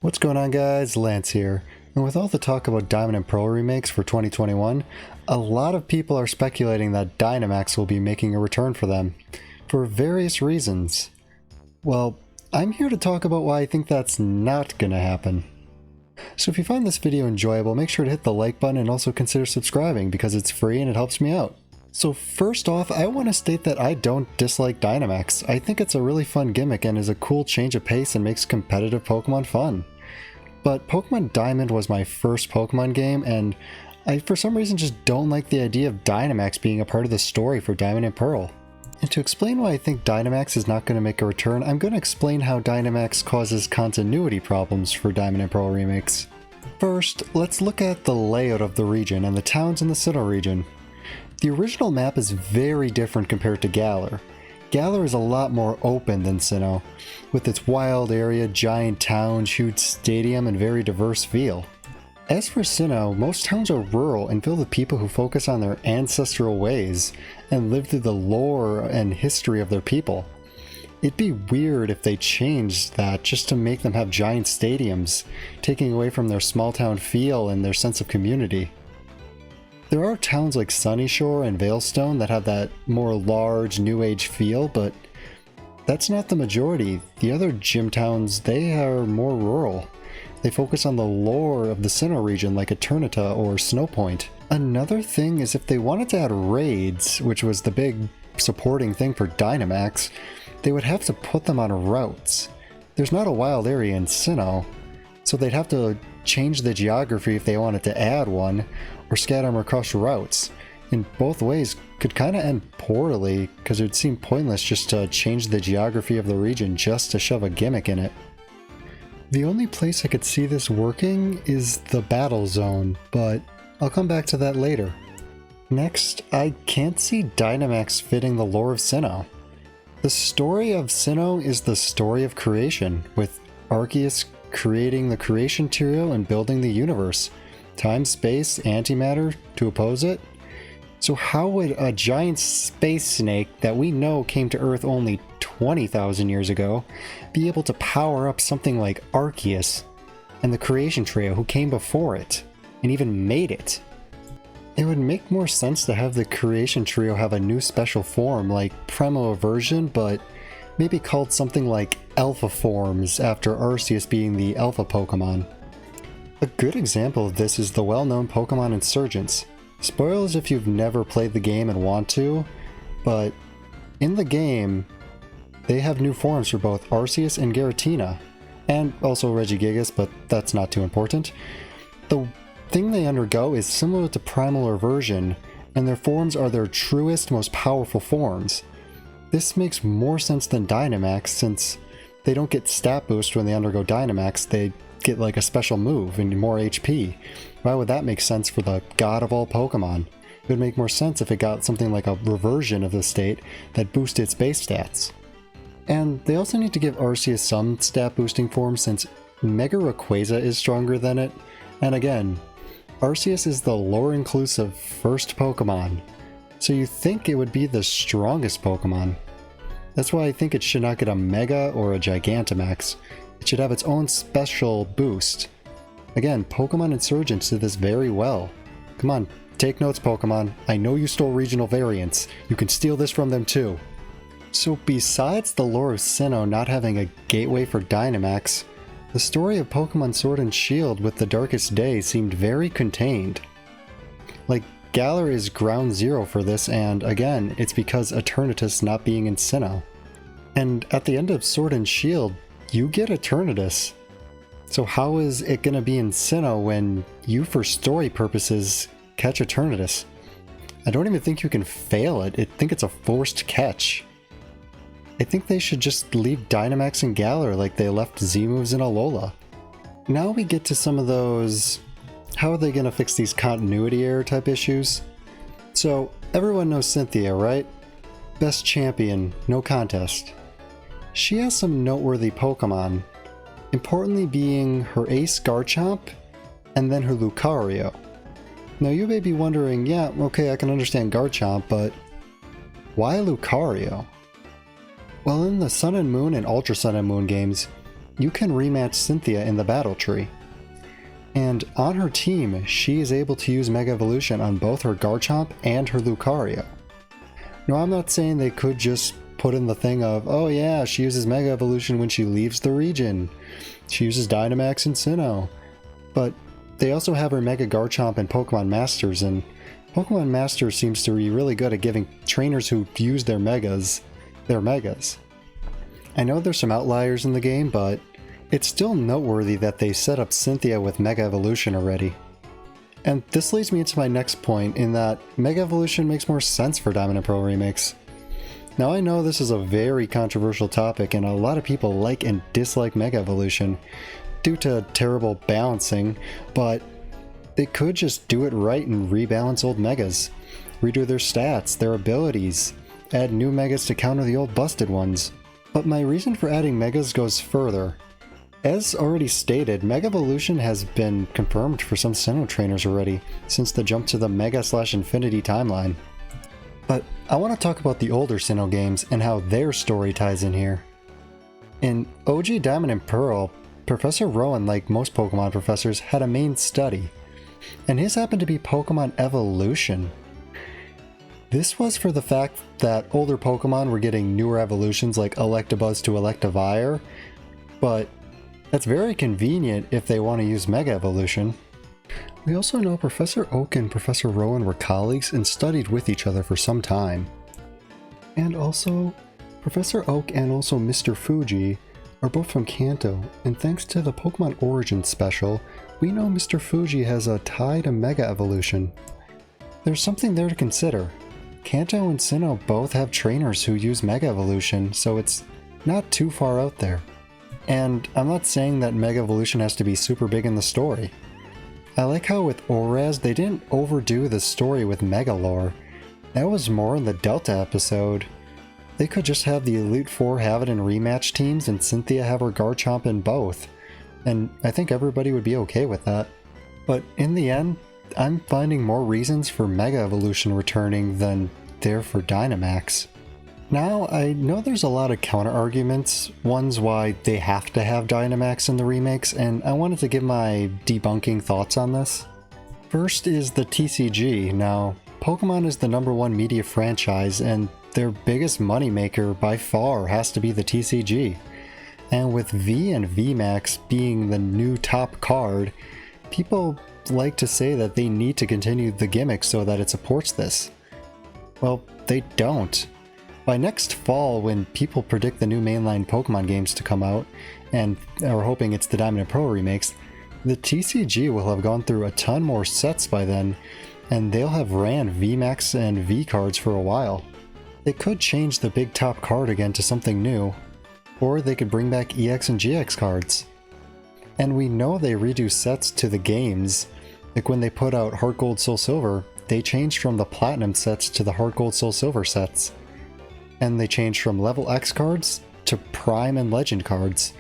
What's going on, guys? Lance here. And with all the talk about Diamond and Pearl remakes for 2021, a lot of people are speculating that Dynamax will be making a return for them, for various reasons. Well, I'm here to talk about why I think that's not gonna happen. So if you find this video enjoyable, make sure to hit the like button and also consider subscribing because it's free and it helps me out. So first off, I want to state that I don't dislike Dynamax. I think it's a really fun gimmick and is a cool change of pace and makes competitive Pokemon fun. But Pokemon Diamond was my first Pokemon game, and I for some reason just don't like the idea of Dynamax being a part of the story for Diamond and Pearl. And to explain why I think Dynamax is not going to make a return, I'm going to explain how Dynamax causes continuity problems for Diamond and Pearl remakes. First, let's look at the layout of the region and the towns in the Sinnoh region. The original map is very different compared to Galar. Galar is a lot more open than Sinnoh, with its wild area, giant towns, huge stadium, and very diverse feel. As for Sinnoh, most towns are rural and filled with people who focus on their ancestral ways and live through the lore and history of their people. It'd be weird if they changed that just to make them have giant stadiums, taking away from their small town feel and their sense of community. There are towns like Sunyshore and Veilstone that have that more large, new age feel, but that's not the majority. The other gym towns, they are more rural. They focus on the lore of the Sinnoh region like Eternita or Snowpoint. Another thing is if they wanted to add raids, which was the big supporting thing for Dynamax, they would have to put them on routes. There's not a wild area in Sinnoh, so they'd have to change the geography if they wanted to add one, or scatter them across routes. In both ways could kind of end poorly, because it would seem pointless just to change the geography of the region just to shove a gimmick in it. The only place I could see this working is the battle zone, but I'll come back to that later. Next, I can't see Dynamax fitting the lore of Sinnoh. The story of Sinnoh is the story of creation, with Arceus creating the creation trio and building the universe. Time, space, antimatter to oppose it? So how would a giant space snake that we know came to Earth only 20,000 years ago be able to power up something like Arceus and the creation trio who came before it and even made it? It would make more sense to have the creation trio have a new special form like Primo Aversion, but maybe called something like Alpha Forms after Arceus being the Alpha Pokemon. A good example of this is the well-known Pokemon Insurgents. Spoilers if you've never played the game and want to, but in the game, they have new forms for both Arceus and Giratina, and also Regigigas, but that's not too important. The thing they undergo is similar to Primal Aversion, and their forms are their truest, most powerful forms. This makes more sense than Dynamax, since they don't get stat boost when they undergo Dynamax, they get like a special move and more HP. Why would that make sense for the god of all Pokemon? It would make more sense if it got something like a reversion of the state that boosted its base stats. And they also need to give Arceus some stat boosting form since Mega Rayquaza is stronger than it. And again, Arceus is the lore inclusive first Pokemon, so you think it would be the strongest Pokemon. That's why I think it should not get a Mega or a Gigantamax. It should have its own special boost. Again, Pokemon Insurgents did this very well. Come on, take notes, Pokemon. I know you stole regional variants. You can steal this from them too. So besides the lore of Sinnoh not having a gateway for Dynamax, the story of Pokemon Sword and Shield with the Darkest Day seemed very contained. Like, Galar is ground zero for this, and again, it's because Eternatus not being in Sinnoh. And at the end of Sword and Shield, you get Eternatus. So how is it gonna be in Sinnoh when you, for story purposes, catch Eternatus? I don't even think you can fail it. I think it's a forced catch. I think they should just leave Dynamax and Galar like they left Z-moves in Alola. Now we get to some of those, how are they gonna fix these continuity error type issues? So everyone knows Cynthia, right? Best champion, no contest. She has some noteworthy Pokemon, importantly being her ace Garchomp and then her Lucario. Now you may be wondering, yeah, okay, I can understand Garchomp, but why Lucario? Well, in the Sun and Moon and Ultra Sun and Moon games, you can rematch Cynthia in the battle tree. And on her team, she is able to use Mega Evolution on both her Garchomp and her Lucario. Now, I'm not saying they could just put in the thing of, oh yeah, she uses Mega Evolution when she leaves the region. She uses Dynamax and Sinnoh. But they also have her Mega Garchomp in Pokemon Masters, and Pokemon Masters seems to be really good at giving trainers who use their Megas. I know there's some outliers in the game, but it's still noteworthy that they set up Cynthia with Mega Evolution already. And this leads me into my next point, in that Mega Evolution makes more sense for Diamond and Pearl Remakes. Now, I know this is a very controversial topic, and a lot of people like and dislike Mega Evolution due to terrible balancing, but they could just do it right and rebalance old Megas, redo their stats, their abilities, add new Megas to counter the old busted ones. But my reason for adding Megas goes further. As already stated, Mega Evolution has been confirmed for some Sinnoh trainers already, since the jump to the Mega/Infinity timeline. But I want to talk about the older Sinnoh games and how their story ties in here. In OG Diamond and Pearl, Professor Rowan, like most Pokemon professors, had a main study, and his happened to be Pokemon Evolution. This was for the fact that older Pokemon were getting newer evolutions like Electabuzz to Electivire, but that's very convenient if they want to use Mega Evolution. We also know Professor Oak and Professor Rowan were colleagues and studied with each other for some time. And also, Professor Oak and also Mr. Fuji are both from Kanto, and thanks to the Pokemon Origins special, we know Mr. Fuji has a tie to Mega Evolution. There's something there to consider. Kanto and Sinnoh both have trainers who use Mega Evolution, so it's not too far out there. And I'm not saying that Mega Evolution has to be super big in the story. I like how with Oraz they didn't overdo the story with Mega Lore. That was more in the Delta episode. They could just have the Elite Four have it in rematch teams and Cynthia have her Garchomp in both. And I think everybody would be okay with that. But in the end, I'm finding more reasons for Mega Evolution returning than there for Dynamax. Now, I know there's a lot of counter-arguments, ones why they have to have Dynamax in the remakes, and I wanted to give my debunking thoughts on this. First is the TCG. Now, Pokemon is the #1 media franchise, and their biggest moneymaker by far has to be the TCG. And with V and VMAX being the new top card, people like to say that they need to continue the gimmick so that it supports this. Well, they don't. By next fall, when people predict the new mainline Pokemon games to come out, and are hoping it's the Diamond and Pearl remakes, the TCG will have gone through a ton more sets by then, and they'll have ran VMAX and V cards for a while. They could change the big top card again to something new, or they could bring back EX and GX cards. And we know they redo sets to the games, like when they put out Heart Gold Soul Silver, they changed from the Platinum sets to the Heart Gold Soul Silver sets. And they changed from Level X cards to Prime and Legend cards.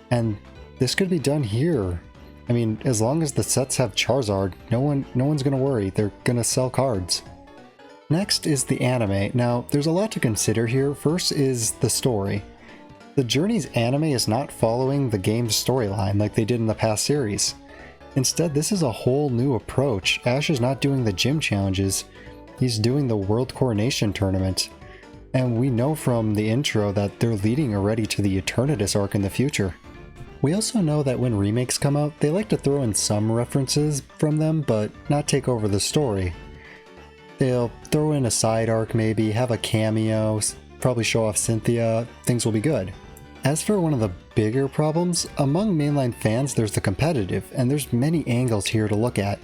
And this could be done here. I mean, as long as the sets have Charizard, no one's gonna worry, they're gonna sell cards. Next is the anime. Now, there's a lot to consider here. First is the story. The Journey's anime is not following the game's storyline like they did in the past series. Instead, this is a whole new approach. Ash is not doing the gym challenges, he's doing the World Coronation Tournament. And we know from the intro that they're leading already to the Eternatus arc in the future. We also know that when remakes come out, they like to throw in some references from them, but not take over the story. They'll throw in a side arc maybe, have a cameo, probably show off Cynthia, things will be good. As for one of the bigger problems, among mainline fans there's the competitive, and there's many angles here to look at,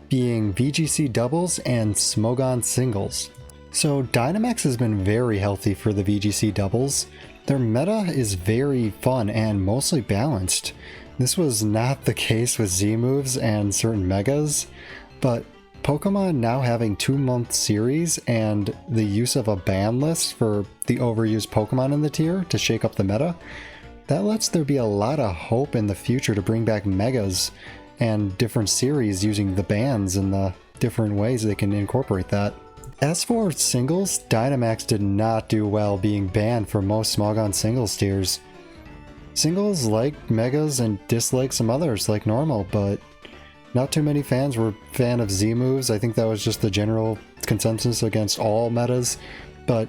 being VGC doubles and Smogon singles. So Dynamax has been very healthy for the VGC doubles. Their meta is very fun and mostly balanced. This was not the case with Z moves and certain megas, but Pokemon now having 2-month series and the use of a ban list for the overused Pokemon in the tier to shake up the meta, that lets there be a lot of hope in the future to bring back megas and different series using the bans and the different ways they can incorporate that. As for singles, Dynamax did not do well being banned for most Smogon singles tiers. Singles like Megas and dislike some others like normal, but not too many fans were fan of Z moves. I think that was just the general consensus against all metas, but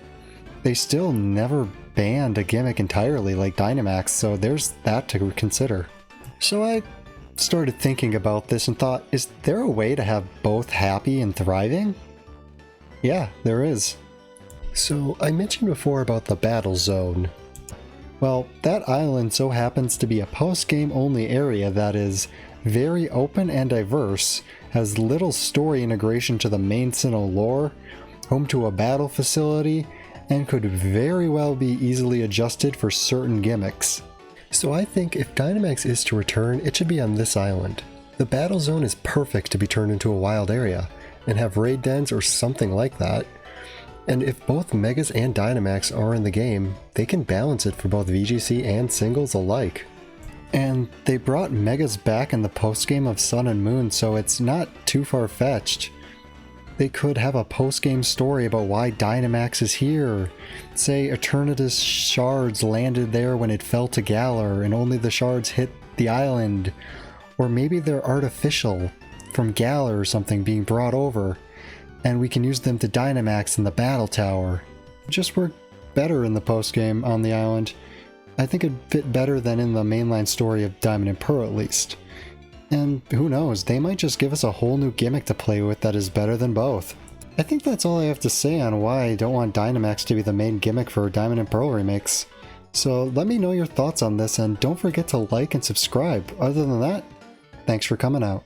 they still never banned a gimmick entirely like Dynamax, so there's that to consider. So I started thinking about this and thought, is there a way to have both happy and thriving? Yeah, there is. So I mentioned before about the battle zone. Well, that island so happens to be a post-game only area that is very open and diverse, has little story integration to the main Sinnoh lore, home to a battle facility, and could very well be easily adjusted for certain gimmicks. So I think if Dynamax is to return, it should be on this island. The battle zone is perfect to be turned into a wild area, and have raid dens or something like that. And if both Megas and Dynamax are in the game, they can balance it for both VGC and singles alike. And they brought Megas back in the post-game of Sun and Moon, so it's not too far-fetched. They could have a post-game story about why Dynamax is here. Say Eternatus shards landed there when it fell to Galar and only the shards hit the island. Or maybe they're artificial from Galar or something being brought over, and we can use them to Dynamax in the battle tower. It just worked better in the post-game on the island. I think it'd fit better than in the mainline story of Diamond and Pearl at least. And who knows, they might just give us a whole new gimmick to play with that is better than both. I think that's all I have to say on why I don't want Dynamax to be the main gimmick for Diamond and Pearl remakes. So let me know your thoughts on this, and don't forget to like and subscribe. Other than that, thanks for coming out.